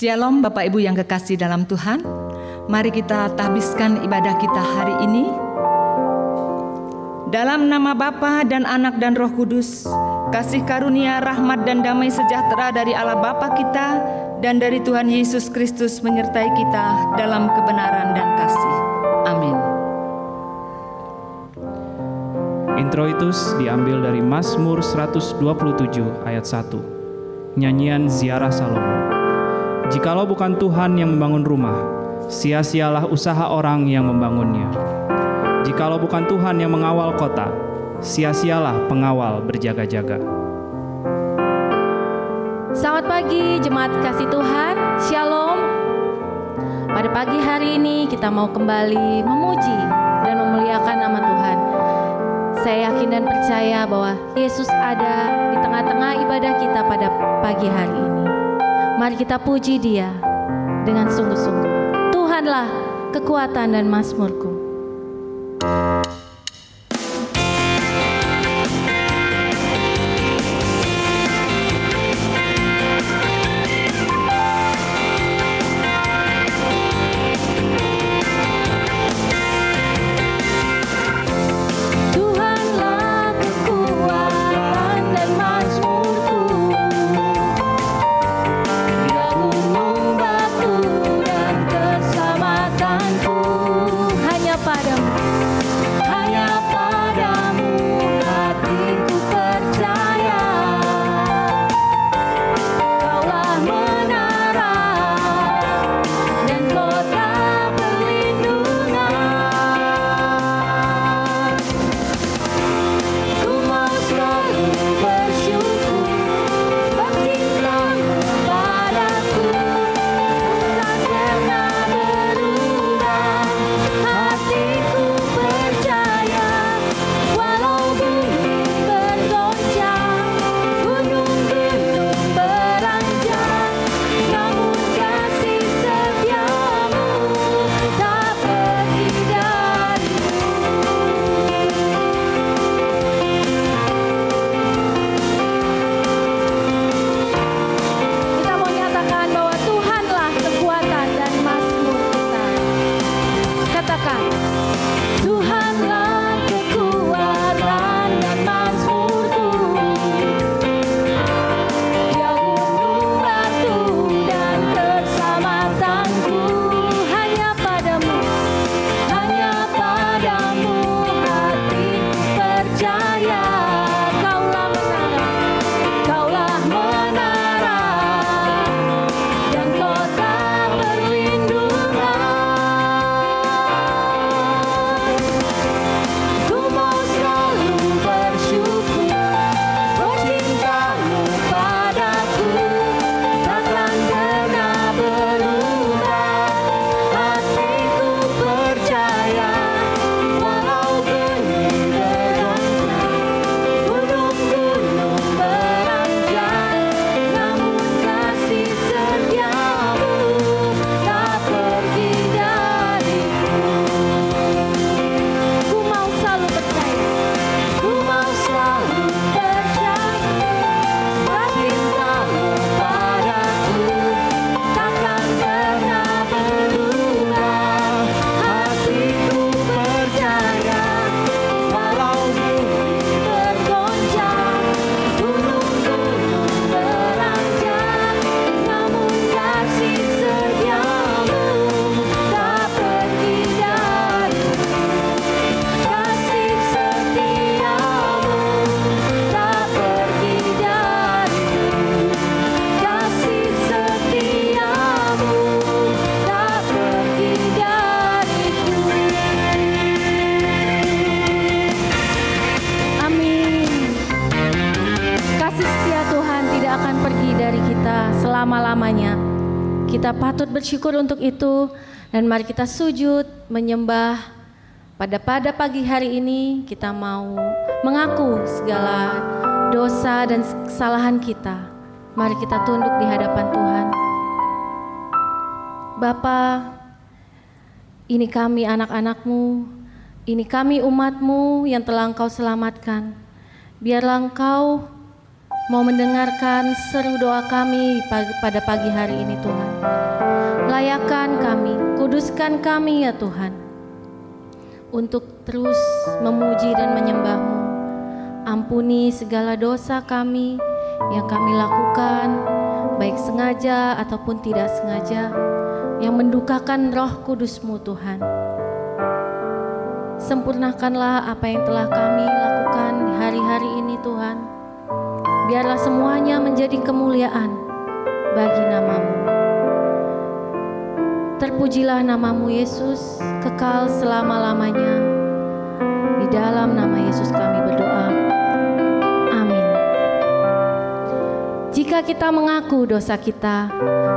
Shalom Bapak Ibu yang kekasih dalam Tuhan. Mari kita tahbiskan ibadah kita hari ini. Dalam nama Bapa dan Anak dan Roh Kudus, kasih karunia, rahmat dan damai sejahtera dari Allah Bapa kita dan dari Tuhan Yesus Kristus menyertai kita dalam kebenaran dan kasih. Amin. Introitus diambil dari Mazmur 127 ayat 1. Nyanyian Ziarah Salomo. Jikalau bukan Tuhan yang membangun rumah, sia-sialah usaha orang yang membangunnya. Jikalau bukan Tuhan yang mengawal kota, sia-sialah pengawal berjaga-jaga. Selamat pagi jemaat kasih Tuhan, Shalom. Pada pagi hari ini kita mau kembali memuji dan memuliakan nama Tuhan. Saya yakin dan percaya bahwa Yesus ada di tengah-tengah ibadah kita pada pagi hari ini. Mari kita puji Dia dengan sungguh-sungguh. Tuhanlah kekuatan dan mazmurku. Kita patut bersyukur untuk itu dan mari kita sujud menyembah. Pada pagi hari ini kita mau mengaku segala dosa dan kesalahan kita. Mari kita tunduk di hadapan Tuhan. Bapa, ini kami anak-anak-Mu, ini kami umat-Mu yang telah Engkau selamatkan. Biarlah Engkau mau mendengarkan seru doa kami pada pagi hari ini Tuhan. Layakan kami, kuduskan kami ya Tuhan, untuk terus memuji dan menyembah-Mu. Ampuni segala dosa kami yang kami lakukan, baik sengaja ataupun tidak sengaja, yang mendukakan Roh Kudus-Mu Tuhan. Sempurnakanlah apa yang telah kami lakukan di hari-hari ini Tuhan. Biarlah semuanya menjadi kemuliaan bagi nama-Mu. Terpujilah nama-Mu Yesus, kekal selama-lamanya. Di dalam nama Yesus kami berdoa. Amin. Jika kita mengaku dosa kita,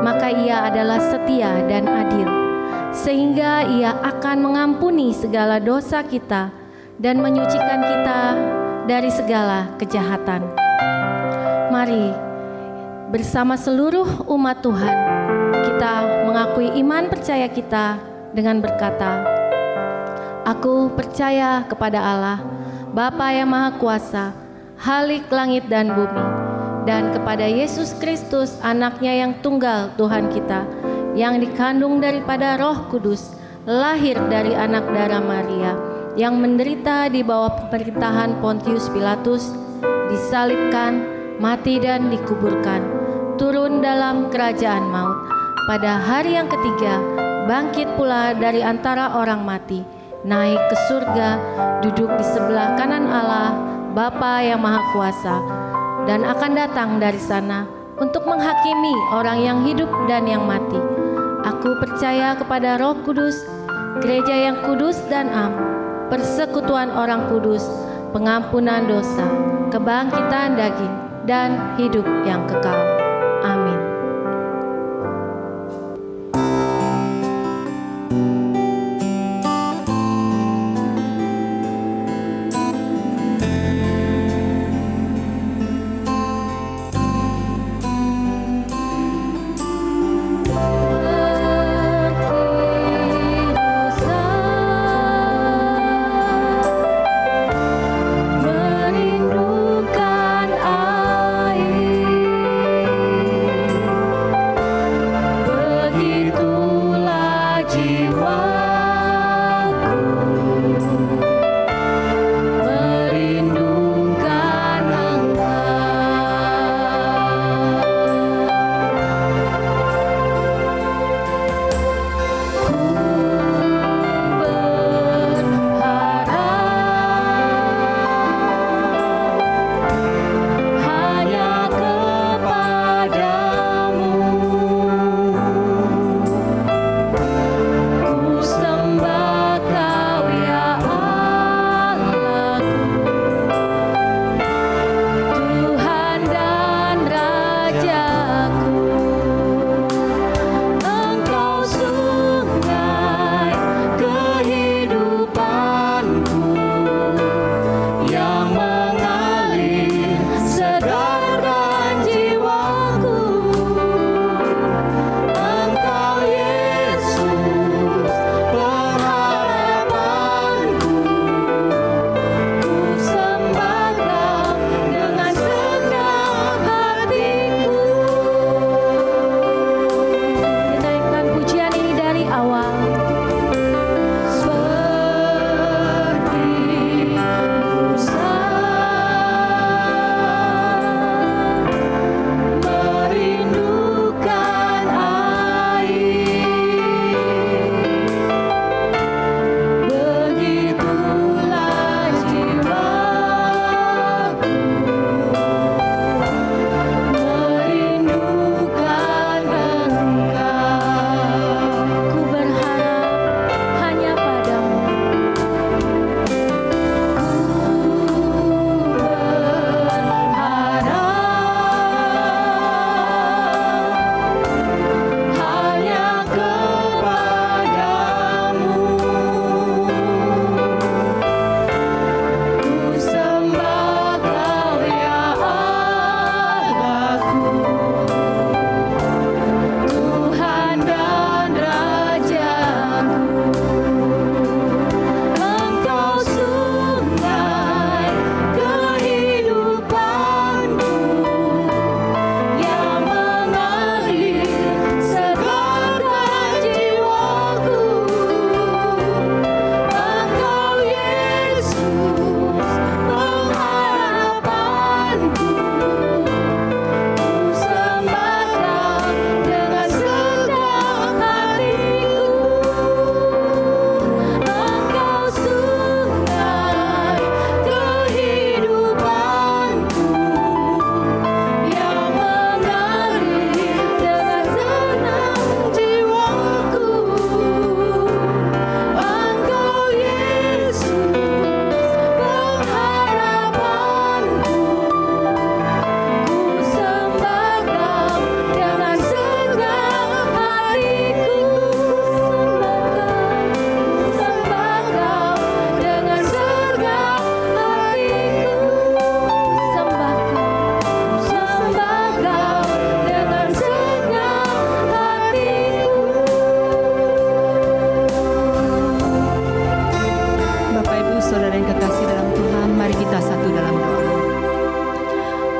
maka Ia adalah setia dan adil, sehingga Ia akan mengampuni segala dosa kita dan menyucikan kita dari segala kejahatan. Mari bersama seluruh umat Tuhan kita mengakui iman percaya kita dengan berkata, Aku percaya kepada Allah, Bapa yang Maha Kuasa, Khalik langit dan bumi, dan kepada Yesus Kristus, Anaknya yang tunggal Tuhan kita, yang dikandung daripada Roh Kudus, lahir dari anak darah Maria, yang menderita di bawah pemerintahan Pontius Pilatus, disalibkan, mati dan dikuburkan, turun dalam kerajaan maut, pada hari yang ketiga bangkit pula dari antara orang mati, naik ke surga, duduk di sebelah kanan Allah, Bapa yang Maha Kuasa, dan akan datang dari sana untuk menghakimi orang yang hidup dan yang mati. Aku percaya kepada Roh Kudus, gereja yang kudus dan am, persekutuan orang kudus, pengampunan dosa, kebangkitan daging, dan hidup yang kekal. Amin. Merindukan air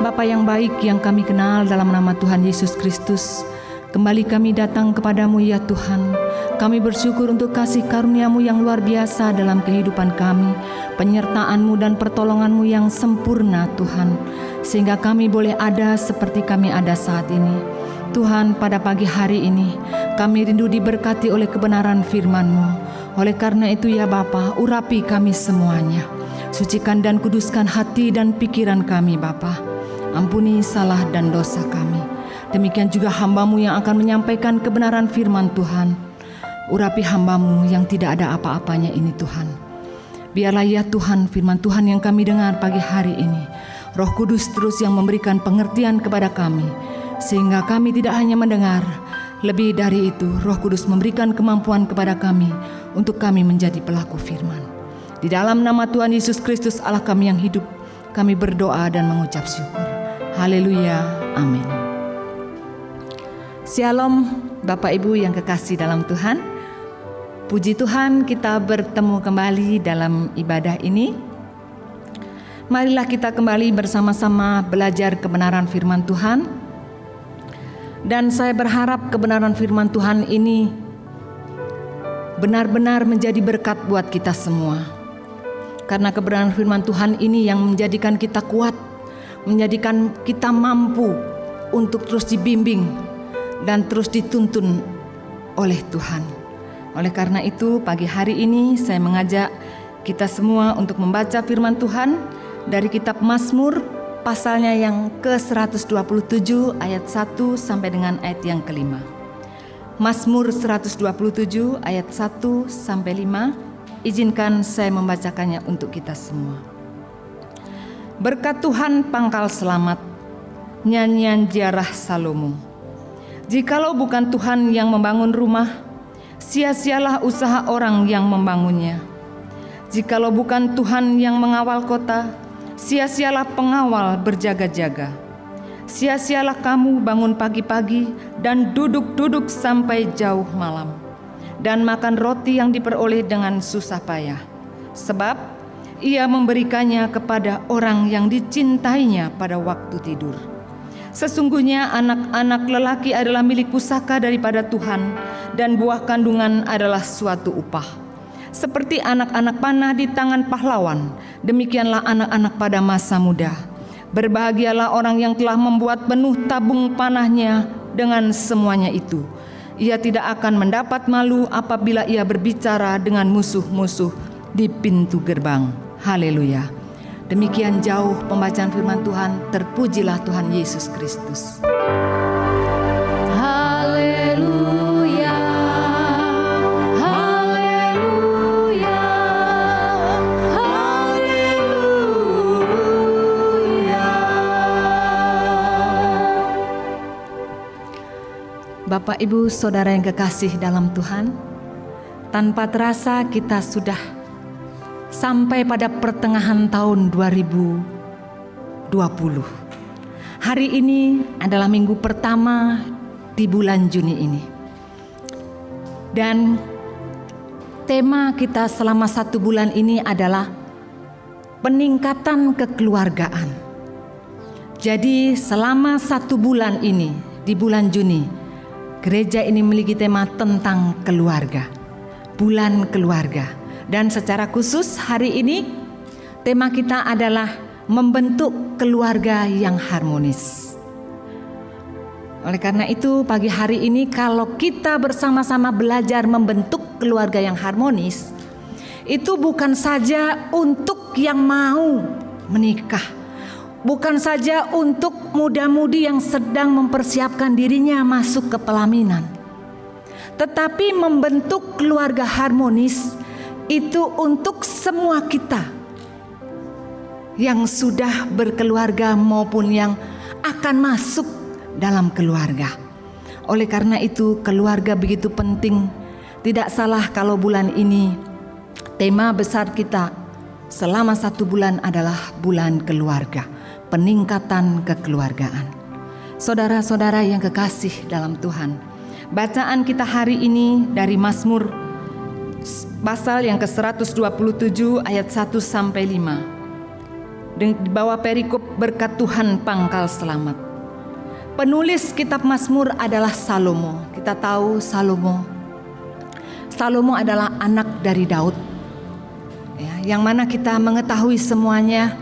Bapa yang baik yang kami kenal dalam nama Tuhan Yesus Kristus, kembali kami datang kepadamu ya Tuhan. Kami bersyukur untuk kasih karunia-Mu yang luar biasa dalam kehidupan kami, penyertaan-Mu dan pertolongan-Mu yang sempurna Tuhan, sehingga kami boleh ada seperti kami ada saat ini. Tuhan, pada pagi hari ini kami rindu diberkati oleh kebenaran firman-Mu. Oleh karena itu ya Bapa, urapi kami semuanya. Sucikan dan kuduskan hati dan pikiran kami Bapa. Ampuni salah dan dosa kami. Demikian juga hamba-Mu yang akan menyampaikan kebenaran firman Tuhan. Urapi hamba-Mu yang tidak ada apa-apanya ini Tuhan. Biarlah ya Tuhan firman Tuhan yang kami dengar pagi hari ini, Roh Kudus terus yang memberikan pengertian kepada kami, sehingga kami tidak hanya mendengar, lebih dari itu Roh Kudus memberikan kemampuan kepada kami untuk kami menjadi pelaku firman. Di dalam nama Tuhan Yesus Kristus Allah kami yang hidup, kami berdoa dan mengucap syukur. Haleluya, amin. Shalom Bapak Ibu yang kekasih dalam Tuhan. Puji Tuhan kita bertemu kembali dalam ibadah ini. Marilah kita kembali bersama-sama belajar kebenaran firman Tuhan. Dan saya berharap kebenaran firman Tuhan ini benar-benar menjadi berkat buat kita semua. Karena kebenaran firman Tuhan ini yang menjadikan kita kuat, menjadikan kita mampu untuk terus dibimbing dan terus dituntun oleh Tuhan. Oleh karena itu pagi hari ini saya mengajak kita semua untuk membaca firman Tuhan dari kitab Mazmur pasalnya yang ke-127 ayat 1 sampai dengan ayat yang ke-5. Mazmur 127 ayat 1 sampai 5. Izinkan saya membacakannya untuk kita semua. Berkat Tuhan pangkal selamat, nyanyian ziarah Salomo. Jikalau bukan Tuhan yang membangun rumah, sia-sialah usaha orang yang membangunnya. Jikalau bukan Tuhan yang mengawal kota, sia-sialah pengawal berjaga-jaga. Sia-sialah kamu bangun pagi-pagi dan duduk-duduk sampai jauh malam, dan makan roti yang diperoleh dengan susah payah. Sebab Ia memberikannya kepada orang yang dicintainya pada waktu tidur. Sesungguhnya anak-anak lelaki adalah milik pusaka daripada Tuhan, dan buah kandungan adalah suatu upah. Seperti anak-anak panah di tangan pahlawan, demikianlah anak-anak pada masa muda. Berbahagialah orang yang telah membuat penuh tabung panahnya dengan semuanya itu. Ia tidak akan mendapat malu apabila ia berbicara dengan musuh-musuh di pintu gerbang. Haleluya. Demikian jauh pembacaan firman Tuhan. Terpujilah Tuhan Yesus Kristus. Haleluya, haleluya, haleluya. Bapak, Ibu, Saudara yang kekasih dalam Tuhan, tanpa terasa kita sudah sampai pada pertengahan tahun 2020. Hari ini adalah minggu pertama di bulan Juni ini. Dan tema kita selama 1 bulan ini adalah peningkatan kekeluargaan. Jadi selama 1 bulan ini, di bulan Juni, gereja ini memiliki tema tentang keluarga, bulan keluarga. Dan secara khusus hari ini tema kita adalah membentuk keluarga yang harmonis. Oleh karena itu pagi hari ini kalau kita bersama-sama belajar membentuk keluarga yang harmonis, itu bukan saja untuk yang mau menikah, bukan saja untuk muda-mudi yang sedang mempersiapkan dirinya masuk ke pelaminan, tetapi membentuk keluarga harmonis itu untuk semua kita yang sudah berkeluarga maupun yang akan masuk dalam keluarga. Oleh karena itu keluarga begitu penting. Tidak salah kalau bulan ini tema besar kita selama 1 bulan adalah bulan keluarga, peningkatan kekeluargaan. Saudara-saudara yang kekasih dalam Tuhan, bacaan kita hari ini dari Mazmur pasal yang ke-127 ayat 1 sampai 5. di bawah perikop berkat Tuhan pangkal selamat. Penulis kitab Mazmur adalah Salomo. Kita tahu Salomo adalah anak dari Daud, ya, yang mana kita mengetahui semuanya.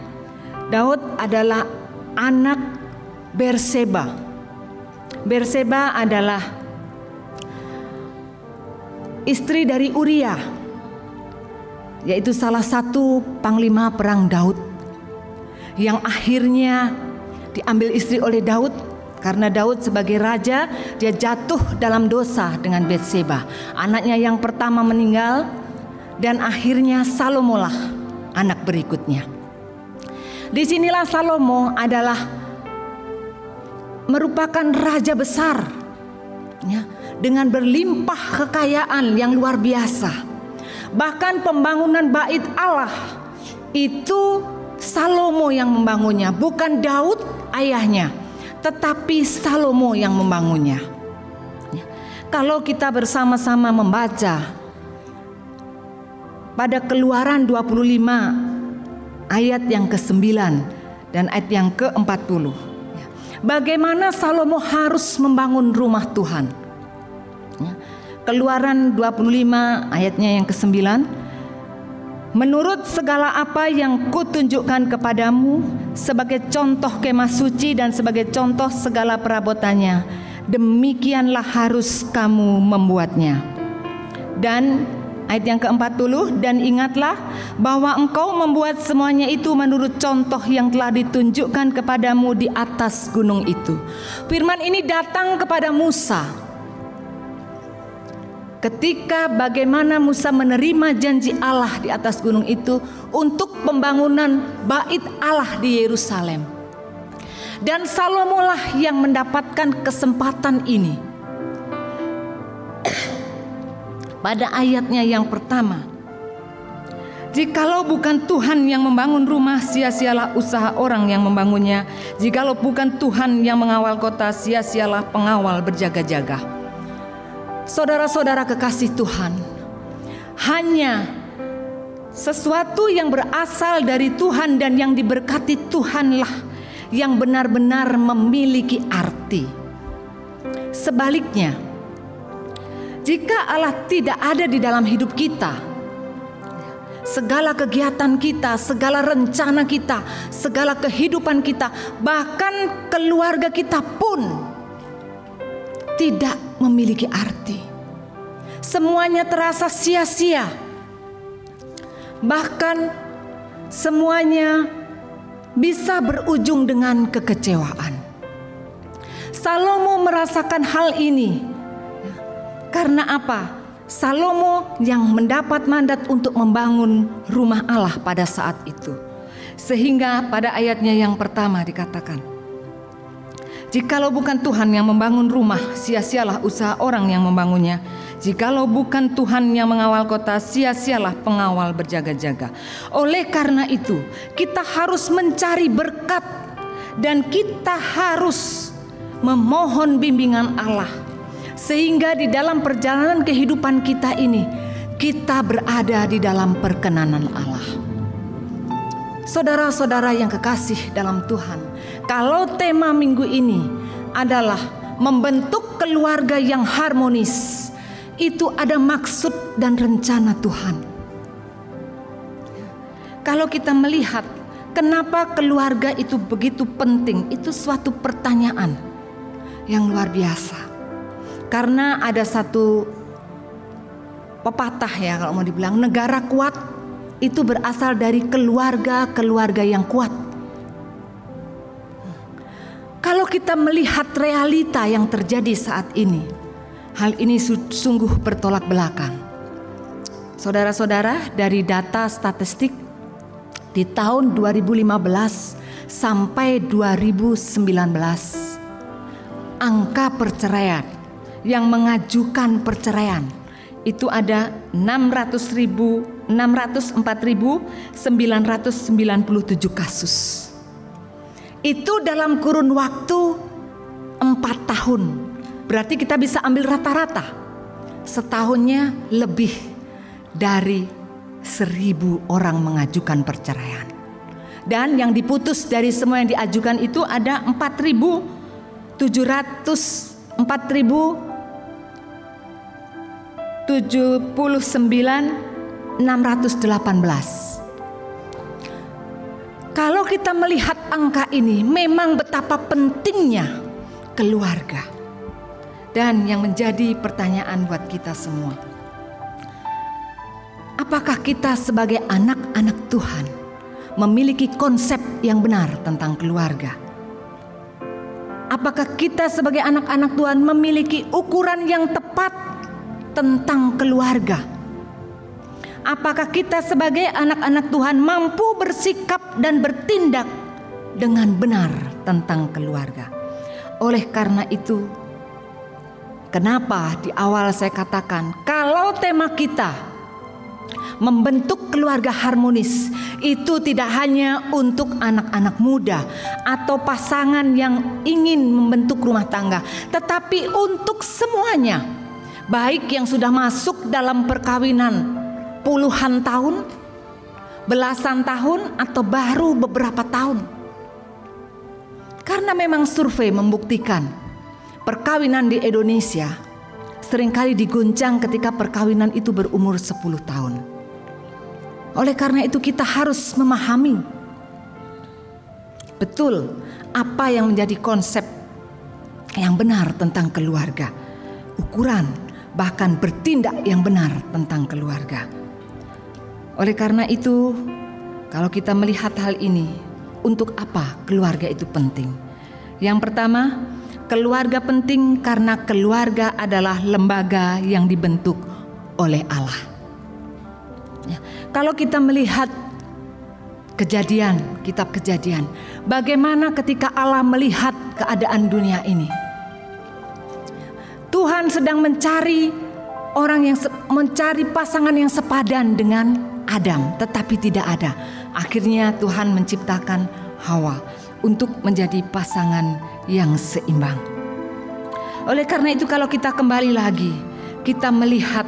Daud adalah anak Berseba. Berseba adalah istri dari Uria, yaitu salah satu panglima perang Daud, yang akhirnya diambil istri oleh Daud. Karena Daud sebagai raja, dia jatuh dalam dosa dengan Batseba. Anaknya yang pertama meninggal, dan akhirnya Salomo lah anak berikutnya. Disinilah Salomo adalah merupakan raja besar, ya, dengan berlimpah kekayaan yang luar biasa. Bahkan pembangunan bait Allah itu Salomo yang membangunnya, bukan Daud ayahnya, tetapi Salomo yang membangunnya. Kalau kita bersama-sama membaca pada Keluaran 25 ayat yang ke-9 dan ayat yang ke-40, bagaimana Salomo harus membangun rumah Tuhan. Keluaran 25 ayatnya yang ke-9, menurut segala apa yang kutunjukkan kepadamu sebagai contoh kemah suci dan sebagai contoh segala perabotannya, demikianlah harus kamu membuatnya. Dan ayat yang ke-40, dan ingatlah bahwa engkau membuat semuanya itu menurut contoh yang telah ditunjukkan kepadamu di atas gunung itu. Firman ini datang kepada Musa ketika bagaimana Musa menerima janji Allah di atas gunung itu untuk pembangunan bait Allah di Yerusalem. Dan Salomo lah yang mendapatkan kesempatan ini. Pada ayatnya yang pertama, jikalau bukan Tuhan yang membangun rumah, sia-sialah usaha orang yang membangunnya. Jikalau bukan Tuhan yang mengawal kota, sia-sialah pengawal berjaga-jaga. Saudara-saudara kekasih Tuhan, hanya sesuatu yang berasal dari Tuhan dan yang diberkati Tuhanlah yang benar-benar memiliki arti. Sebaliknya, jika Allah tidak ada di dalam hidup kita, segala kegiatan kita, segala rencana kita, segala kehidupan kita, bahkan keluarga kita pun tidak memiliki arti. Semuanya terasa sia-sia. Bahkan semuanya bisa berujung dengan kekecewaan. Salomo merasakan hal ini. Karena apa? Salomo yang mendapat mandat untuk membangun rumah Allah pada saat itu. Sehingga pada ayatnya yang pertama dikatakan, jikalau bukan Tuhan yang membangun rumah, sia-sialah usaha orang yang membangunnya. Jikalau bukan Tuhan yang mengawal kota, sia-sialah pengawal berjaga-jaga. Oleh karena itu, kita harus mencari berkat dan kita harus memohon bimbingan Allah. Sehingga di dalam perjalanan kehidupan kita ini, kita berada di dalam perkenanan Allah. Saudara-saudara yang kekasih dalam Tuhan, kalau tema minggu ini adalah membentuk keluarga yang harmonis, itu ada maksud dan rencana Tuhan. Kalau kita melihat kenapa keluarga itu begitu penting, itu suatu pertanyaan yang luar biasa. Karena ada satu pepatah ya, kalau mau dibilang, negara kuat itu berasal dari keluarga-keluarga yang kuat. Kalau kita melihat realita yang terjadi saat ini, hal ini sungguh bertolak belakang. Saudara-saudara, dari data statistik di tahun 2015 sampai 2019, angka perceraian yang mengajukan perceraian itu ada 604.997 kasus. Itu dalam kurun waktu 4 tahun. Berarti kita bisa ambil rata-rata, setahunnya lebih dari 1.000 orang mengajukan perceraian. Dan yang diputus dari semua yang diajukan itu ada 4.079.618. Kalau kita melihat angka ini, memang betapa pentingnya keluarga. Dan yang menjadi pertanyaan buat kita semua, apakah kita sebagai anak-anak Tuhan memiliki konsep yang benar tentang keluarga? Apakah kita sebagai anak-anak Tuhan memiliki ukuran yang tepat tentang keluarga? Apakah kita sebagai anak-anak Tuhan mampu bersikap dan bertindak dengan benar tentang keluarga? Oleh karena itu, kenapa di awal saya katakan kalau tema kita membentuk keluarga harmonis itu tidak hanya untuk anak-anak muda atau pasangan yang ingin membentuk rumah tangga, tetapi untuk semuanya, baik yang sudah masuk dalam perkawinan puluhan tahun, belasan tahun, atau baru beberapa tahun. Karena memang survei membuktikan perkawinan di Indonesia seringkali diguncang ketika perkawinan itu berumur 10 tahun. Oleh karena itu kita harus memahami betul apa yang menjadi konsep yang benar tentang keluarga, ukuran bahkan bertindak yang benar tentang keluarga. Oleh karena itu, kalau kita melihat hal ini, untuk apa keluarga itu penting? Yang pertama, keluarga penting karena keluarga adalah lembaga yang dibentuk oleh Allah. Ya, kalau kita melihat Kejadian, kitab Kejadian, bagaimana ketika Allah melihat keadaan dunia ini? Tuhan sedang mencari mencari pasangan yang sepadan dengan Adam, tetapi tidak ada. Akhirnya Tuhan menciptakan Hawa untuk menjadi pasangan yang seimbang. Oleh karena itu kalau kita kembali lagi, kita melihat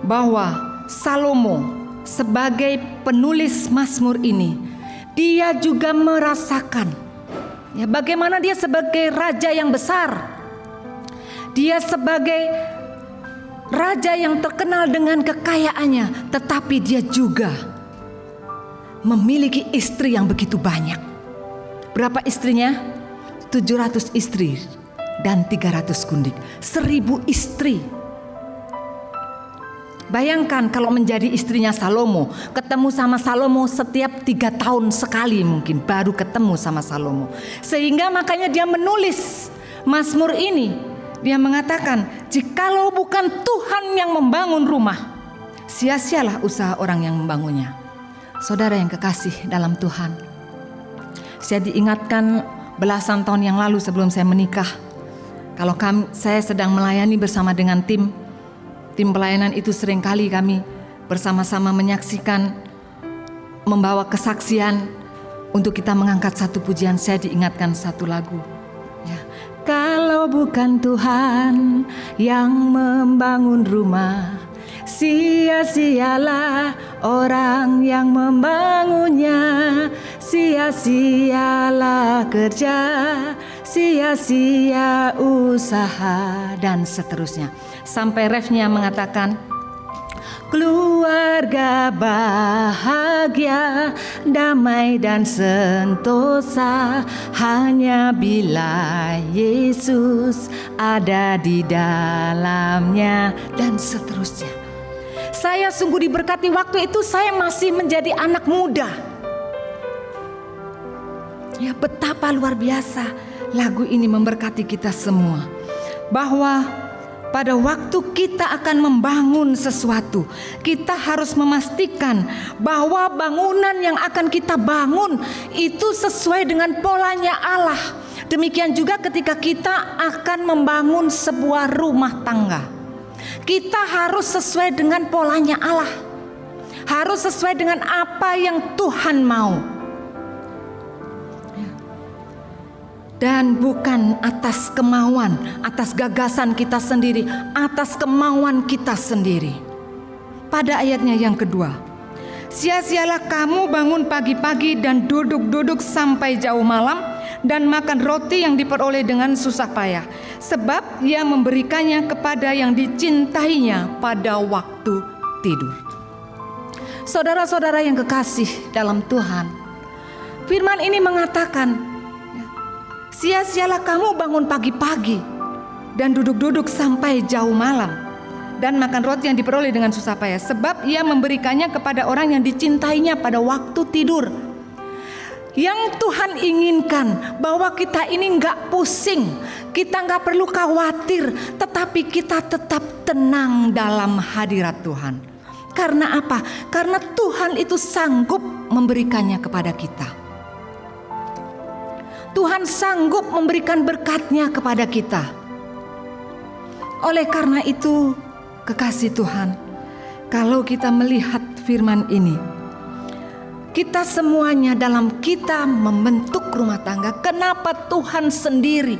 bahwa Salomo sebagai penulis Mazmur ini, dia juga merasakan ya, bagaimana dia sebagai raja yang besar, dia sebagai raja yang terkenal dengan kekayaannya, tetapi dia juga memiliki istri yang begitu banyak. Berapa istrinya? 700 istri dan 300 gundik, 1000 istri. Bayangkan kalau menjadi istrinya Salomo, ketemu sama Salomo setiap 3 tahun sekali mungkin baru ketemu sama Salomo. Sehingga makanya dia menulis Mazmur ini. Dia mengatakan, jikalau bukan Tuhan yang membangun rumah, sia-sialah usaha orang yang membangunnya. Saudara yang kekasih dalam Tuhan, saya diingatkan belasan tahun yang lalu sebelum saya menikah, kalau saya sedang melayani bersama dengan tim pelayanan itu, seringkali kami bersama-sama menyaksikan, membawa kesaksian untuk kita mengangkat satu pujian. Saya diingatkan satu lagu. Kalau bukan Tuhan yang membangun rumah, sia-sialah orang yang membangunnya, sia-sialah kerja, sia-sia usaha, dan seterusnya. Sampai refnya mengatakan, keluarga bahagia, damai dan sentosa hanya bila Yesus ada di dalamnya, dan seterusnya. Saya sungguh diberkati, waktu itu saya masih menjadi anak muda. Ya, betapa luar biasa lagu ini memberkati kita semua. Bahwa pada waktu kita akan membangun sesuatu, kita harus memastikan bahwa bangunan yang akan kita bangun itu sesuai dengan polanya Allah. Demikian juga ketika kita akan membangun sebuah rumah tangga, kita harus sesuai dengan polanya Allah, harus sesuai dengan apa yang Tuhan mau. Dan bukan atas kemauan, atas gagasan kita sendiri, atas kemauan kita sendiri. Pada ayatnya yang kedua, Sia-sialah kamu bangun pagi-pagi dan duduk-duduk sampai jauh malam dan makan roti yang diperoleh dengan susah payah, sebab Ia memberikannya kepada yang dicintainya pada waktu tidur. Saudara-saudara yang kekasih dalam Tuhan, firman ini mengatakan, sia-sialah kamu bangun pagi-pagi dan duduk-duduk sampai jauh malam dan makan roti yang diperoleh dengan susah payah, sebab Ia memberikannya kepada orang yang dicintainya pada waktu tidur. Yang Tuhan inginkan bahwa kita ini gak pusing, kita gak perlu khawatir, tetapi kita tetap tenang dalam hadirat Tuhan. Karena apa? Karena Tuhan itu sanggup memberikannya kepada kita. Tuhan sanggup memberikan berkat-Nya kepada kita. Oleh karena itu, kekasih Tuhan, kalau kita melihat firman ini, kita semuanya dalam kita membentuk rumah tangga, kenapa Tuhan sendiri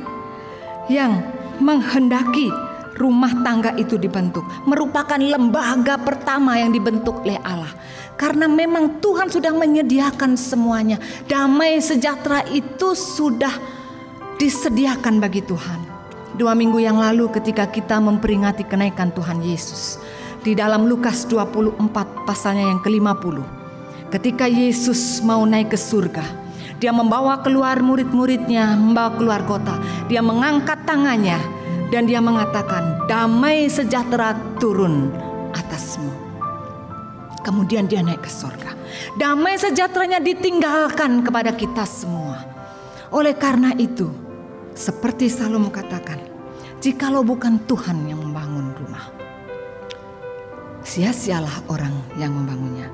yang menghendaki rumah tangga itu dibentuk, merupakan lembaga pertama yang dibentuk oleh Allah. Karena memang Tuhan sudah menyediakan semuanya. Damai sejahtera itu sudah disediakan bagi Tuhan. 2 minggu yang lalu ketika kita memperingati kenaikan Tuhan Yesus, di dalam Lukas 24 pasalnya yang ke-50, ketika Yesus mau naik ke surga, Dia membawa keluar murid-muridnya, membawa keluar kota. Dia mengangkat tangannya dan Dia mengatakan, damai sejahtera turun atasmu. Kemudian Dia naik ke surga. Damai sejahteranya ditinggalkan kepada kita semua. Oleh karena itu, seperti Salomo katakan, jikalau bukan Tuhan yang membangun rumah, sia-sialah orang yang membangunnya.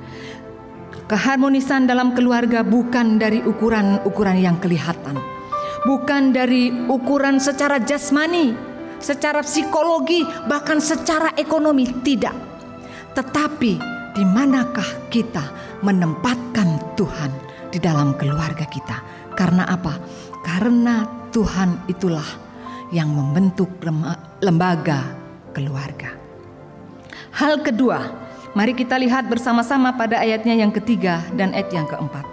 Keharmonisan dalam keluarga bukan dari ukuran-ukuran yang kelihatan, bukan dari ukuran secara jasmani, secara psikologi, bahkan secara ekonomi, tidak. Tetapi di manakah kita menempatkan Tuhan di dalam keluarga kita? Karena apa? Karena Tuhan itulah yang membentuk lembaga keluarga. Hal kedua, mari kita lihat bersama-sama pada ayatnya yang ketiga dan ayat yang keempat.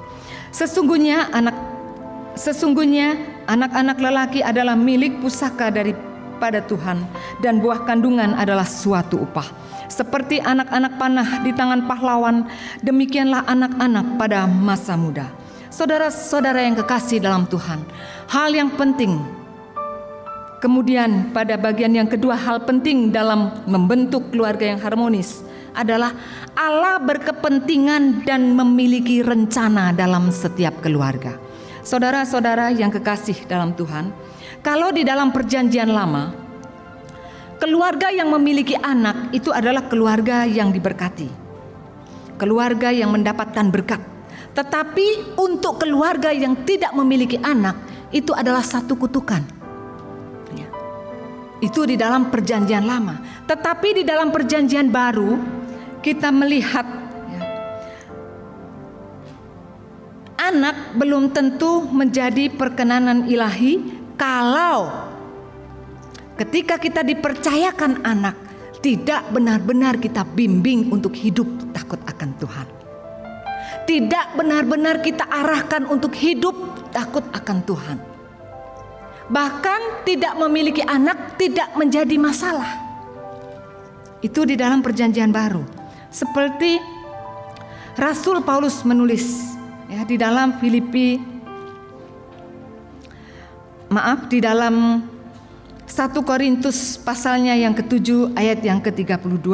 Sesungguhnya anak-anak lelaki adalah milik pusaka daripada Tuhan, dan buah kandungan adalah suatu upah. Seperti anak-anak panah di tangan pahlawan, demikianlah anak-anak pada masa muda. Saudara-saudara yang kekasih dalam Tuhan, hal yang penting. Kemudian pada bagian yang kedua, hal penting dalam membentuk keluarga yang harmonis adalah Allah berkepentingan dan memiliki rencana dalam setiap keluarga. Saudara-saudara yang kekasih dalam Tuhan, kalau di dalam perjanjian lama, keluarga yang memiliki anak itu adalah keluarga yang diberkati, keluarga yang mendapatkan berkat. Tetapi untuk keluarga yang tidak memiliki anak, itu adalah satu kutukan. Itu di dalam perjanjian lama. Tetapi di dalam perjanjian baru, kita melihat anak belum tentu menjadi perkenanan ilahi kalau ketika kita dipercayakan anak, tidak benar-benar kita bimbing untuk hidup takut akan Tuhan. Tidak benar-benar kita arahkan untuk hidup takut akan Tuhan. Bahkan tidak memiliki anak tidak menjadi masalah. Itu di dalam perjanjian baru. Seperti Rasul Paulus menulis di dalam di dalam 1 Korintus pasalnya yang ke-7 ayat yang ke-32.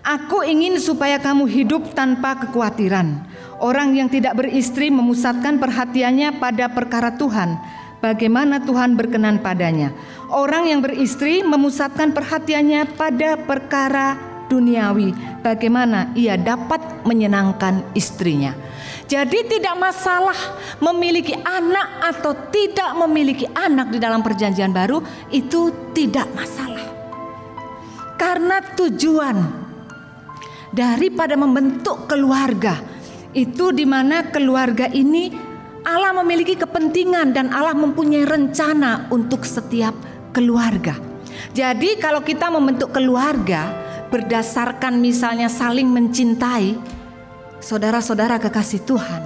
Aku ingin supaya kamu hidup tanpa kekhawatiran. Orang yang tidak beristri memusatkan perhatiannya pada perkara Tuhan, bagaimana Tuhan berkenan padanya. Orang yang beristri memusatkan perhatiannya pada perkara duniawi, bagaimana ia dapat menyenangkan istrinya. Jadi tidak masalah memiliki anak atau tidak memiliki anak di dalam perjanjian baru, itu tidak masalah. Karena tujuan daripada membentuk keluarga itu di mana keluarga ini Allah memiliki kepentingan dan Allah mempunyai rencana untuk setiap keluarga. Jadi kalau kita membentuk keluarga berdasarkan misalnya saling mencintai, Saudara-saudara kekasih Tuhan,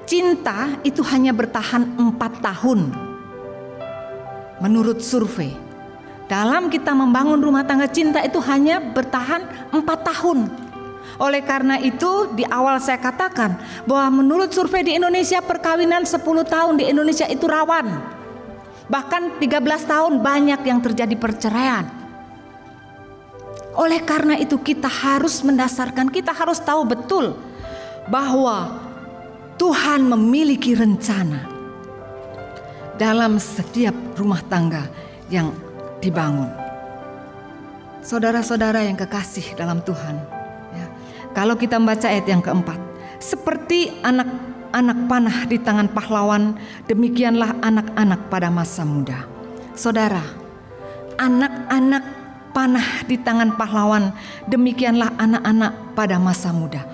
cinta itu hanya bertahan 4 tahun. Menurut survei, dalam kita membangun rumah tangga, cinta itu hanya bertahan 4 tahun. Oleh karena itu di awal saya katakan bahwa menurut survei di Indonesia, perkawinan 10 tahun di Indonesia itu rawan. Bahkan 13 tahun banyak yang terjadi perceraian. Oleh karena itu kita harus mendasarkan, kita harus tahu betul bahwa Tuhan memiliki rencana dalam setiap rumah tangga yang dibangun. Saudara-saudara yang kekasih dalam Tuhan, ya, kalau kita membaca ayat yang keempat, seperti anak-anak panah di tangan pahlawan, demikianlah anak-anak pada masa muda. Saudara, anak-anak panah di tangan pahlawan, demikianlah anak-anak pada masa muda.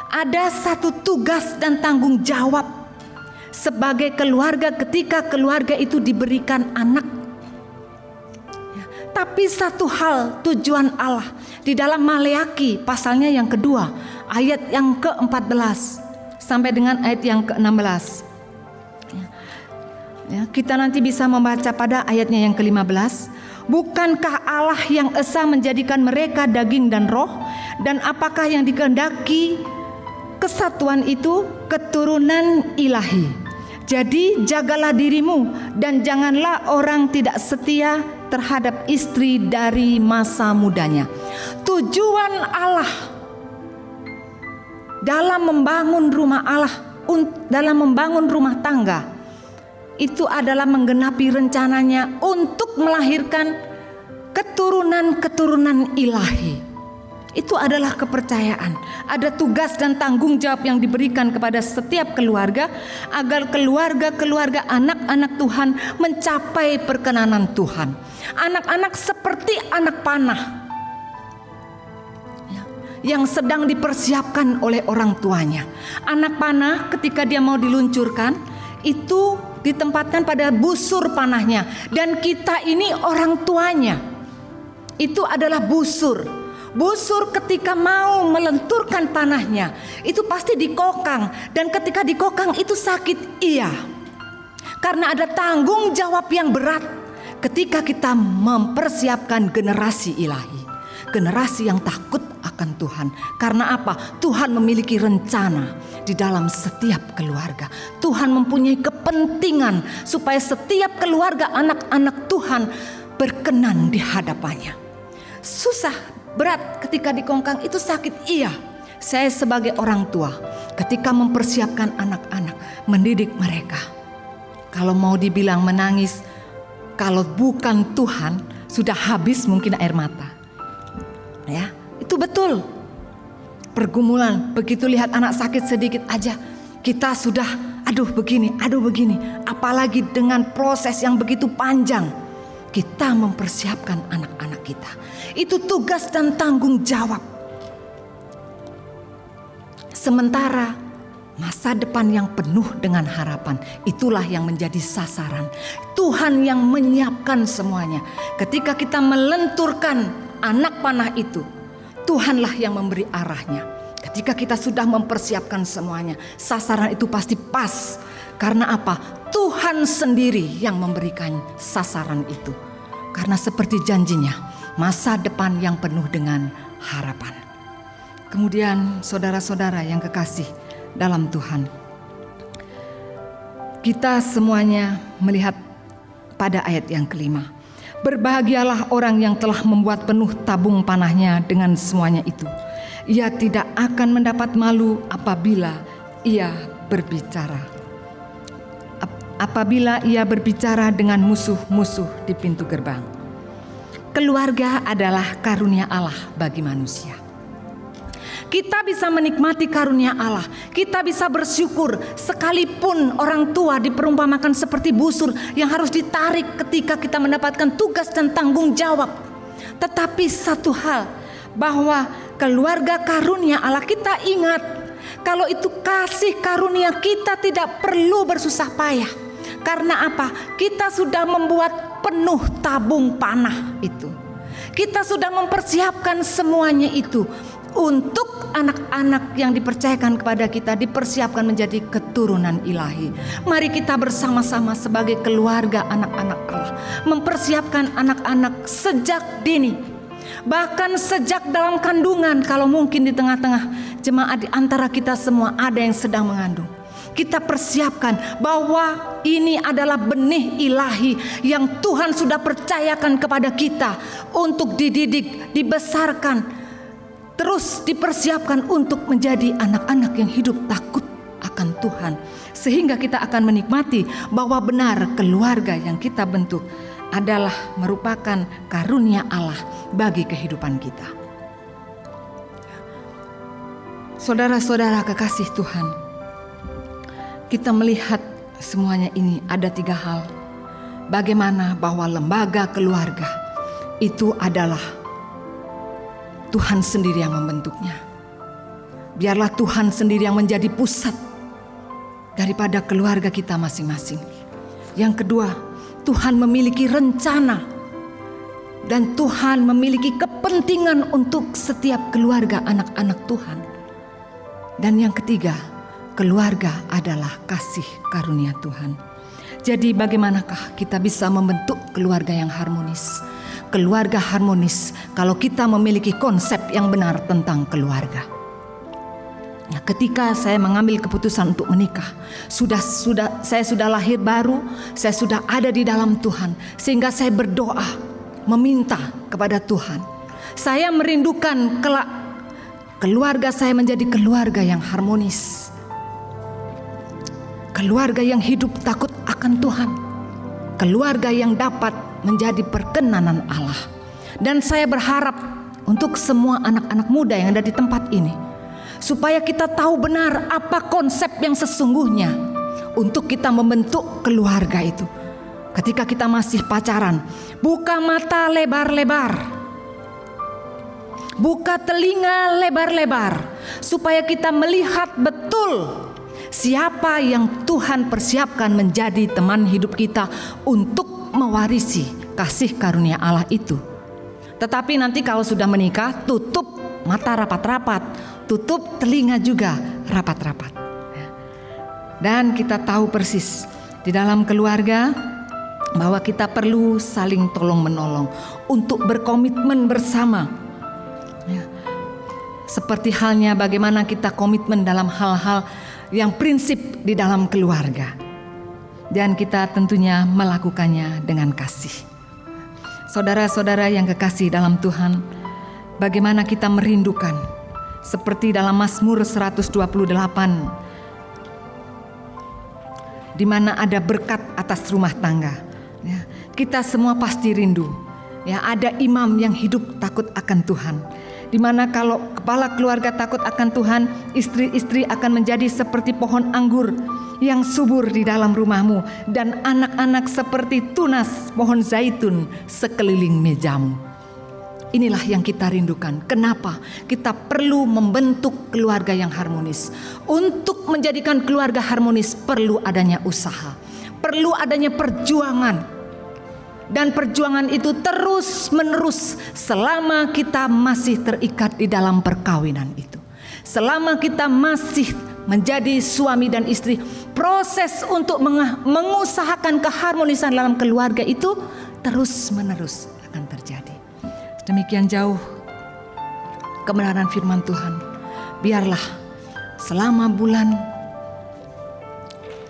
Ada satu tugas dan tanggung jawab sebagai keluarga ketika keluarga itu diberikan anak. Ya, tapi satu hal, tujuan Allah di dalam Maleaki pasalnya yang kedua, ayat yang ke-14 sampai dengan ayat yang ke-16. Ya, kita nanti bisa membaca pada ayatnya yang ke-15. Bukankah Allah yang esa menjadikan mereka daging dan roh? Dan apakah yang dikehendaki kesatuan itu? Keturunan ilahi. Jadi jagalah dirimu dan janganlah orang tidak setia terhadap istri dari masa mudanya. Tujuan Allah dalam membangun rumah Allah, dalam membangun rumah tangga, itu adalah menggenapi rencananya untuk melahirkan keturunan-keturunan ilahi. Itu adalah kepercayaan. Ada tugas dan tanggung jawab yang diberikan kepada setiap keluarga agar keluarga-keluarga anak-anak Tuhan mencapai perkenanan Tuhan. Anak-anak seperti anak panah yang sedang dipersiapkan oleh orang tuanya. Anak panah ketika dia mau diluncurkan itu ditempatkan pada busur panahnya, dan kita ini orang tuanya. Itu adalah busur. Busur ketika mau melenturkan panahnya itu pasti dikokang, dan ketika dikokang itu sakit, iya. Karena ada tanggung jawab yang berat ketika kita mempersiapkan generasi ilahi, generasi yang takut akan Tuhan. Karena apa? Tuhan memiliki rencana di dalam setiap keluarga. Tuhan mempunyai kepentingan supaya setiap keluarga anak-anak Tuhan berkenan di hadapannya. Susah, berat ketika dikongkang, itu sakit, iya. Saya sebagai orang tua ketika mempersiapkan anak-anak, mendidik mereka, kalau mau dibilang menangis, kalau bukan Tuhan sudah habis mungkin air mata. Ya, itu betul. Pergumulan, begitu lihat anak sakit sedikit aja, kita sudah aduh begini. Apalagi dengan proses yang begitu panjang, kita mempersiapkan anak-anak kita. Itu tugas dan tanggung jawab. Sementara masa depan yang penuh dengan harapan, itulah yang menjadi sasaran. Tuhan yang menyiapkan semuanya. Ketika kita melenturkan anak panah itu, Tuhanlah yang memberi arahnya. Ketika kita sudah mempersiapkan semuanya, sasaran itu pasti pas. Karena apa? Tuhan sendiri yang memberikan sasaran itu. Karena seperti janjinya, masa depan yang penuh dengan harapan. Kemudian saudara-saudara yang kekasih dalam Tuhan, kita semuanya melihat pada ayat yang kelima. Berbahagialah orang yang telah membuat penuh tabung panahnya dengan semuanya itu. Ia tidak akan mendapat malu apabila ia berbicara. Apabila ia berbicara dengan musuh-musuh di pintu gerbang. Keluarga adalah karunia Allah bagi manusia. Kita bisa menikmati karunia Allah. Kita bisa bersyukur sekalipun orang tua diperumpamakan seperti busur yang harus ditarik ketika kita mendapatkan tugas dan tanggung jawab. Tetapi satu hal, bahwa keluarga karunia Allah, kita ingat kalau itu kasih karunia, kita tidak perlu bersusah payah. Karena apa? Kita sudah membuat penuh tabung panah itu. Kita sudah mempersiapkan semuanya itu. untuk anak-anak yang dipercayakan kepada kita dipersiapkan menjadi keturunan ilahi. Mari kita bersama-sama sebagai keluarga anak-anak Allah mempersiapkan anak-anak sejak dini, bahkan sejak dalam kandungan. Kalau mungkin di tengah-tengah jemaat di antara kita semua ada yang sedang mengandung, kita persiapkan bahwa ini adalah benih ilahi yang Tuhan sudah percayakan kepada kita untuk dididik, dibesarkan, terus dipersiapkan untuk menjadi anak-anak yang hidup takut akan Tuhan. Sehingga kita akan menikmati bahwa benar keluarga yang kita bentuk adalah merupakan karunia Allah bagi kehidupan kita. Saudara-saudara kekasih Tuhan, kita melihat semuanya ini ada 3 hal. Bagaimana bahwa lembaga keluarga itu adalah Tuhan sendiri yang membentuknya. Biarlah Tuhan sendiri yang menjadi pusat daripada keluarga kita masing-masing. Yang kedua, Tuhan memiliki rencana dan Tuhan memiliki kepentingan untuk setiap keluarga anak-anak Tuhan. Dan yang ketiga, keluarga adalah kasih karunia Tuhan. Jadi bagaimanakah kita bisa membentuk keluarga yang harmonis? Keluarga harmonis kalau kita memiliki konsep yang benar tentang keluarga. Nah, ketika saya mengambil keputusan untuk menikah, saya sudah lahir baru, saya sudah ada di dalam Tuhan, sehingga saya berdoa meminta kepada Tuhan. Saya merindukan kelak keluarga saya menjadi keluarga yang harmonis. Keluarga yang hidup takut akan Tuhan. Keluarga yang dapat menjadi perkenanan Allah. Dan saya berharap untuk semua anak-anak muda yang ada di tempat ini, supaya kita tahu benar apa konsep yang sesungguhnya untuk kita membentuk keluarga itu. Ketika kita masih pacaran, buka mata lebar-lebar, buka telinga lebar-lebar, supaya kita melihat betul siapa yang Tuhan persiapkan menjadi teman hidup kita untuk mewarisi kasih karunia Allah itu. Tetapi nanti kalau sudah menikah, tutup mata rapat-rapat, tutup telinga juga rapat-rapat. Dan kita tahu persis di dalam keluarga bahwa kita perlu saling tolong-menolong untuk berkomitmen bersama. Seperti halnya bagaimana kita komitmen dalam hal-hal yang prinsip di dalam keluarga, dan kita tentunya melakukannya dengan kasih. Saudara-saudara yang kekasih dalam Tuhan, bagaimana kita merindukan seperti dalam Mazmur 128, di mana ada berkat atas rumah tangga. Ya, kita semua pasti rindu. Ya, ada imam yang hidup takut akan Tuhan. Di mana kalau kepala keluarga takut akan Tuhan, istri-istri akan menjadi seperti pohon anggur yang subur di dalam rumahmu, dan anak-anak seperti tunas pohon zaitun sekeliling mejamu. Inilah yang kita rindukan. Kenapa? Kita perlu membentuk keluarga yang harmonis. Untuk menjadikan keluarga harmonis perlu adanya usaha, perlu adanya perjuangan. Dan perjuangan itu terus menerus selama kita masih terikat di dalam perkawinan itu. Selama kita masih menjadi suami dan istri, proses untuk mengusahakan keharmonisan dalam keluarga itu terus menerus akan terjadi. Demikian jauh kebenaran firman Tuhan. Biarlah selama bulan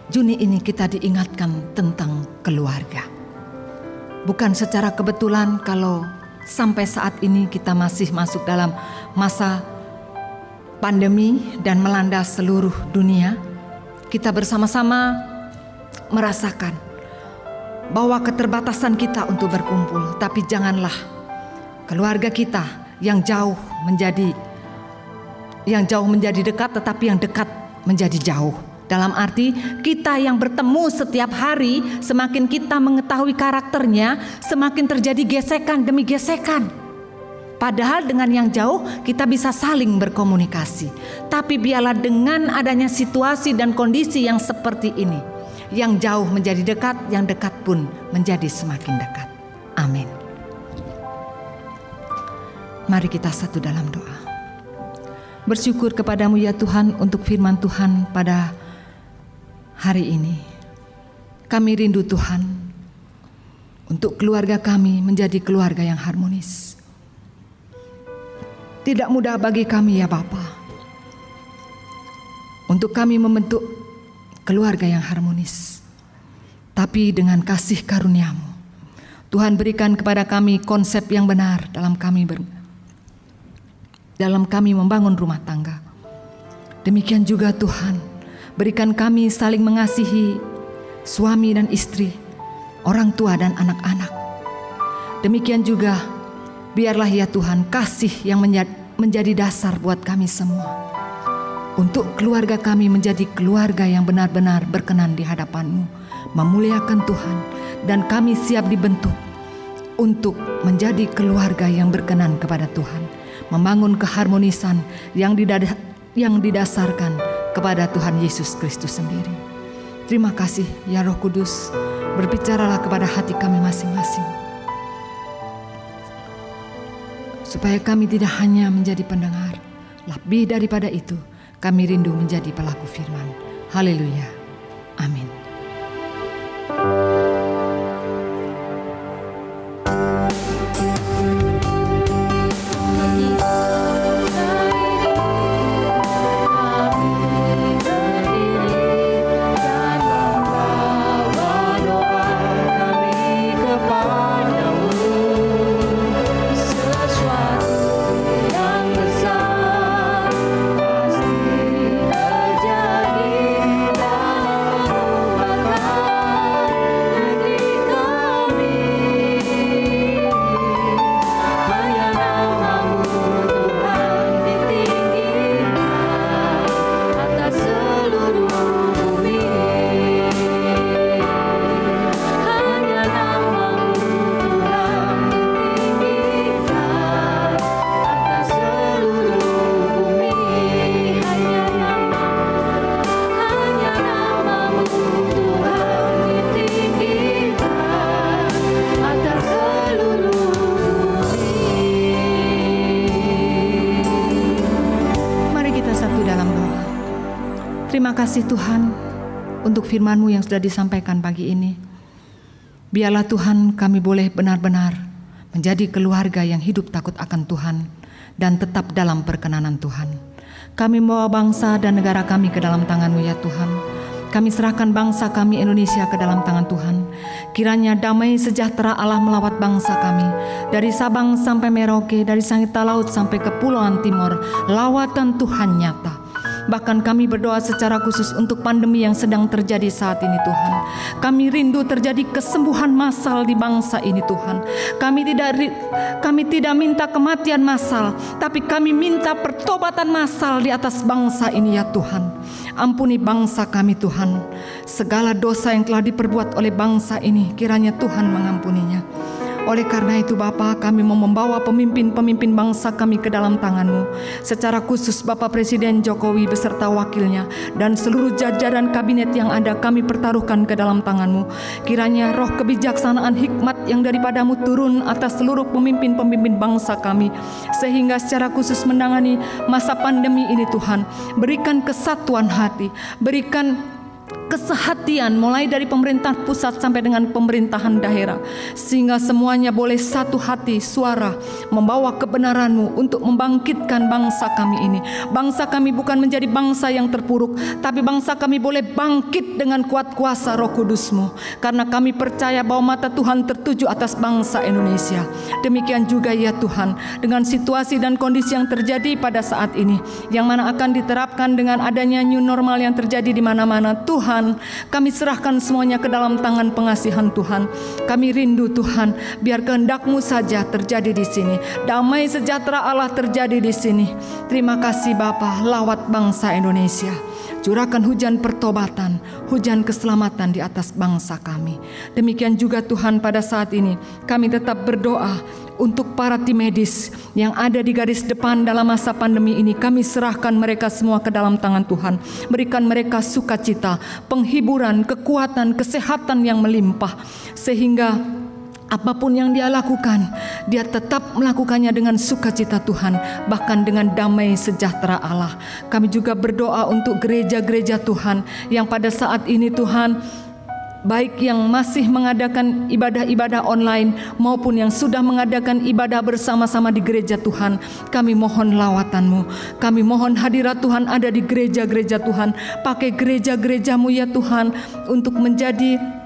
Juni ini kita diingatkan tentang keluarga. Bukan secara kebetulan kalau sampai saat ini kita masih masuk dalam masa pandemi dan melanda seluruh dunia. Kita bersama-sama merasakan bahwa keterbatasan kita untuk berkumpul. Tapi janganlah keluarga kita yang jauh menjadi dekat, tetapi yang dekat menjadi jauh. Dalam arti kita yang bertemu setiap hari, semakin kita mengetahui karakternya, semakin terjadi gesekan demi gesekan. Padahal dengan yang jauh kita bisa saling berkomunikasi. Tapi biarlah dengan adanya situasi dan kondisi yang seperti ini, yang jauh menjadi dekat, yang dekat pun menjadi semakin dekat. Amin. Mari kita satu dalam doa. bersyukur kepadamu ya Tuhan untuk firman Tuhan pada hari ini. Kami rindu Tuhan untuk keluarga kami menjadi keluarga yang harmonis. Tidak mudah bagi kami ya Bapa, untuk kami membentuk keluarga yang harmonis. Tapi dengan kasih karunia-Mu, Tuhan berikan kepada kami konsep yang benar dalam kami membangun rumah tangga. Demikian juga Tuhan, berikan kami saling mengasihi suami dan istri, orang tua dan anak-anak. Demikian juga biarlah ya Tuhan kasih yang menjadi dasar buat kami semua, untuk keluarga kami menjadi keluarga yang benar-benar berkenan di hadapan-Mu, memuliakan Tuhan, dan kami siap dibentuk untuk menjadi keluarga yang berkenan kepada Tuhan, membangun keharmonisan yang didasarkan kepada Tuhan Yesus Kristus sendiri. Terima kasih ya Roh Kudus, berbicaralah kepada hati kami masing-masing, supaya kami tidak hanya menjadi pendengar, lebih daripada itu kami rindu menjadi pelaku firman. Haleluya, amin. Terima kasih Tuhan untuk firman-Mu yang sudah disampaikan pagi ini. Biarlah Tuhan kami boleh benar-benar menjadi keluarga yang hidup takut akan Tuhan dan tetap dalam perkenanan Tuhan. Kami membawa bangsa dan negara kami ke dalam tangan-Mu ya Tuhan. Kami serahkan bangsa kami Indonesia ke dalam tangan Tuhan. Kiranya damai sejahtera Allah melawat bangsa kami, dari Sabang sampai Merauke, dari Sangita Laut sampai Kepulauan Timur. Lawatan Tuhan nyata. Bahkan kami berdoa secara khusus untuk pandemi yang sedang terjadi saat ini Tuhan. Kami rindu terjadi kesembuhan massal di bangsa ini Tuhan. Kami tidak minta kematian massal, tapi kami minta pertobatan massal di atas bangsa ini ya Tuhan. Ampuni bangsa kami Tuhan. Segala dosa yang telah diperbuat oleh bangsa ini, kiranya Tuhan mengampuninya. Oleh karena itu Bapa, kami mau membawa pemimpin-pemimpin bangsa kami ke dalam tangan-Mu. Secara khusus Bapak Presiden Jokowi beserta wakilnya dan seluruh jajaran kabinet yang ada kami pertaruhkan ke dalam tangan-Mu. Kiranya roh kebijaksanaan hikmat yang daripada-Mu turun atas seluruh pemimpin-pemimpin bangsa kami, sehingga secara khusus menangani masa pandemi ini Tuhan. Berikan kesatuan hati, berikan kesehatian mulai dari pemerintah pusat sampai dengan pemerintahan daerah, sehingga semuanya boleh satu hati suara membawa kebenaran-Mu untuk membangkitkan bangsa kami ini. Bangsa kami bukan menjadi bangsa yang terpuruk, tapi bangsa kami boleh bangkit dengan kuat kuasa Roh Kudus-Mu, karena kami percaya bahwa mata Tuhan tertuju atas bangsa Indonesia. Demikian juga ya Tuhan, dengan situasi dan kondisi yang terjadi pada saat ini, yang mana akan diterapkan dengan adanya new normal yang terjadi di mana-mana. Tuhan, kami serahkan semuanya ke dalam tangan pengasihan Tuhan. Kami rindu Tuhan, biar kehendak-Mu saja terjadi di sini. Damai sejahtera Allah terjadi di sini. Terima kasih Bapa, lawat bangsa Indonesia. Curahkan hujan pertobatan, hujan keselamatan di atas bangsa kami. Demikian juga Tuhan, pada saat ini kami tetap berdoa untuk para tim medis yang ada di garis depan dalam masa pandemi ini. Kami serahkan mereka semua ke dalam tangan Tuhan. Berikan mereka sukacita, penghiburan, kekuatan, kesehatan yang melimpah, sehingga Apapun yang dia lakukan, dia tetap melakukannya dengan sukacita Tuhan, bahkan dengan damai sejahtera Allah. Kami juga berdoa untuk gereja-gereja Tuhan yang pada saat ini Tuhan, baik yang masih mengadakan ibadah-ibadah online maupun yang sudah mengadakan ibadah bersama-sama di gereja Tuhan. Kami mohon lawatan-Mu, kami mohon hadirat Tuhan ada di gereja-gereja Tuhan. Pakai gereja-gereja-Mu ya Tuhan untuk menjadi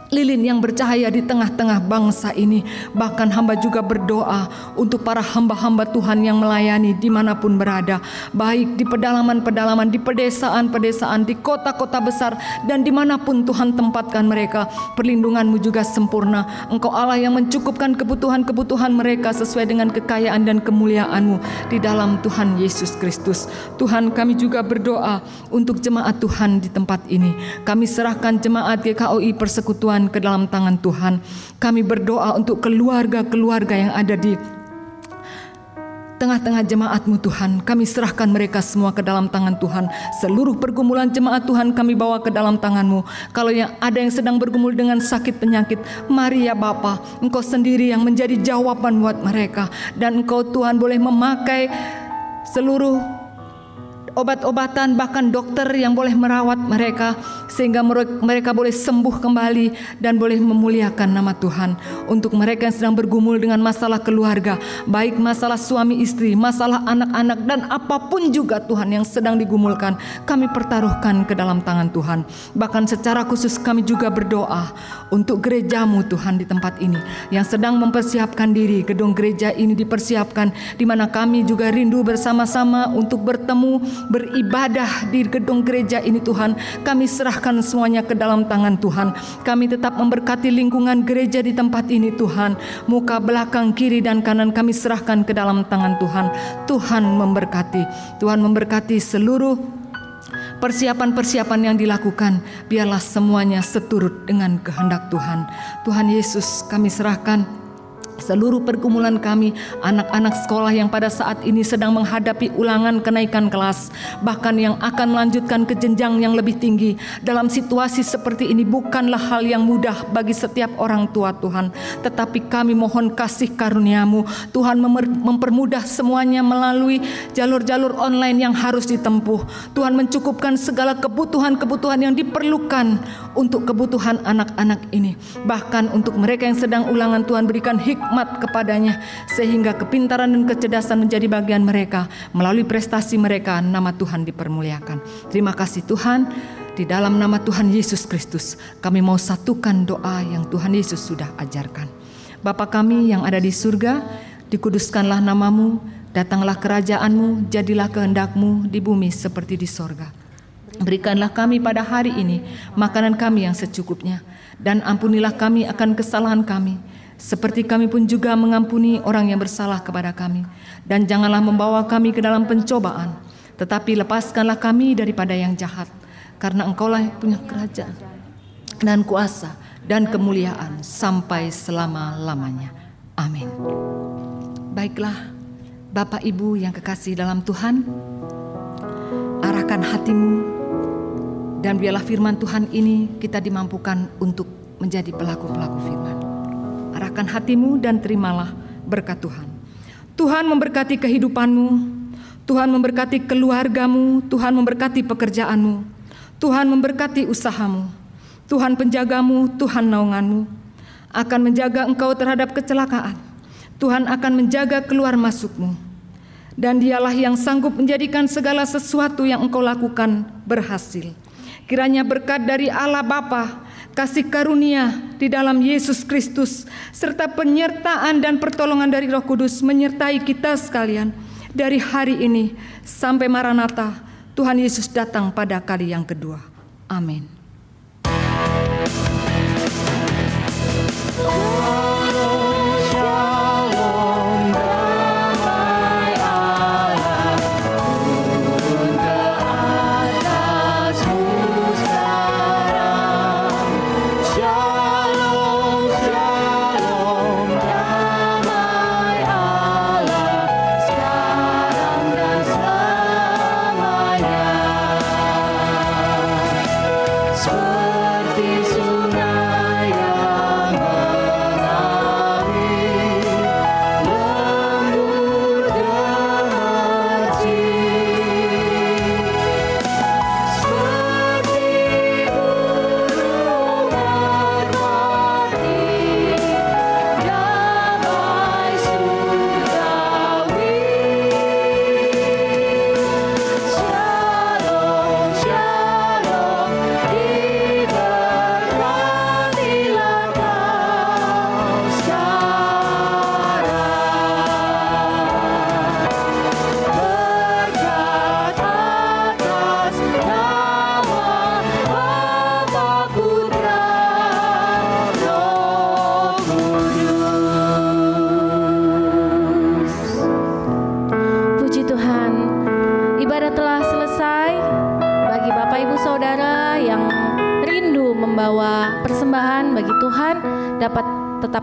lilin yang bercahaya di tengah-tengah bangsa ini. Bahkan hamba juga berdoa untuk para hamba-hamba Tuhan yang melayani dimanapun berada, baik di pedalaman-pedalaman, di pedesaan-pedesaan, di kota-kota besar, dan dimanapun Tuhan tempatkan mereka. Perlindungan-Mu juga sempurna. Engkau Allah yang mencukupkan kebutuhan-kebutuhan mereka sesuai dengan kekayaan dan kemuliaan-Mu di dalam Tuhan Yesus Kristus. Tuhan, kami juga berdoa untuk jemaat Tuhan di tempat ini. Kami serahkan jemaat GKOI Persekutuan ke dalam tangan Tuhan. Kami berdoa untuk keluarga-keluarga yang ada di tengah-tengah jemaat-Mu Tuhan. Kami serahkan mereka semua ke dalam tangan Tuhan. Seluruh pergumulan jemaat Tuhan kami bawa ke dalam tangan-Mu. Kalau yang ada yang sedang bergumul dengan sakit penyakit, mari ya Bapa, Engkau sendiri yang menjadi jawaban buat mereka. Dan Engkau Tuhan boleh memakai seluruh obat-obatan, bahkan dokter yang boleh merawat mereka, sehingga mereka boleh sembuh kembali dan boleh memuliakan nama Tuhan. Untuk mereka yang sedang bergumul dengan masalah keluarga, baik masalah suami istri, masalah anak-anak, dan apapun juga Tuhan yang sedang digumulkan, kami pertaruhkan ke dalam tangan Tuhan. Bahkan secara khusus kami juga berdoa untuk gereja-Mu Tuhan di tempat ini, yang sedang mempersiapkan diri. Gedung gereja ini dipersiapkan, di mana kami juga rindu bersama-sama untuk bertemu, beribadah di gedung gereja ini Tuhan. Kami serahkan semuanya ke dalam tangan Tuhan. Kami tetap memberkati lingkungan gereja di tempat ini Tuhan. Muka, belakang, kiri dan kanan kami serahkan ke dalam tangan Tuhan. Tuhan memberkati. Tuhan memberkati seluruh persiapan-persiapan yang dilakukan. Biarlah semuanya seturut dengan kehendak Tuhan. Tuhan Yesus, kami serahkan seluruh pergumulan kami, anak-anak sekolah yang pada saat ini sedang menghadapi ulangan kenaikan kelas, bahkan yang akan melanjutkan ke jenjang yang lebih tinggi. Dalam situasi seperti ini bukanlah hal yang mudah bagi setiap orang tua Tuhan, tetapi kami mohon kasih karunia-Mu Tuhan, mempermudah semuanya melalui jalur-jalur online yang harus ditempuh. Tuhan mencukupkan segala kebutuhan-kebutuhan yang diperlukan untuk kebutuhan anak-anak ini. Bahkan untuk mereka yang sedang ulangan, Tuhan berikan hikmat kepadanya, sehingga kepintaran dan kecerdasan menjadi bagian mereka. Melalui prestasi mereka, nama Tuhan dipermuliakan. Terima kasih Tuhan. Di dalam nama Tuhan Yesus Kristus, kami mau satukan doa yang Tuhan Yesus sudah ajarkan. Bapa kami yang ada di surga, dikuduskanlah nama-Mu, datanglah kerajaan-Mu, jadilah kehendak-Mu di bumi seperti di sorga. Berikanlah kami pada hari ini makanan kami yang secukupnya, dan ampunilah kami akan kesalahan kami, seperti kami pun juga mengampuni orang yang bersalah kepada kami. Dan janganlah membawa kami ke dalam pencobaan, tetapi lepaskanlah kami daripada yang jahat, karena Engkaulah yang punya kerajaan dan kuasa dan kemuliaan sampai selama-lamanya. Amin. Baiklah, Bapak Ibu yang kekasih dalam Tuhan, arahkan hatimu, dan biarlah firman Tuhan ini kita dimampukan untuk menjadi pelaku-pelaku firman. Arahkan hatimu dan terimalah berkat Tuhan. Tuhan memberkati kehidupanmu, Tuhan memberkati keluargamu, Tuhan memberkati pekerjaanmu, Tuhan memberkati usahamu, Tuhan penjagamu, Tuhan naunganmu, akan menjaga engkau terhadap kecelakaan. Tuhan akan menjaga keluar masukmu, dan Dialah yang sanggup menjadikan segala sesuatu yang engkau lakukan berhasil. Kiranya berkat dari Allah Bapa, kasih karunia di dalam Yesus Kristus, serta penyertaan dan pertolongan dari Roh Kudus menyertai kita sekalian dari hari ini sampai Maranatha, Tuhan Yesus datang pada kali yang kedua. Amin. Seperti sungai yang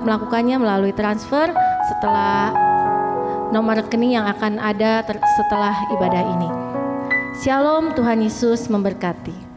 melakukannya melalui transfer setelah nomor rekening yang akan ada setelah ibadah ini. Shalom, Tuhan Yesus memberkati.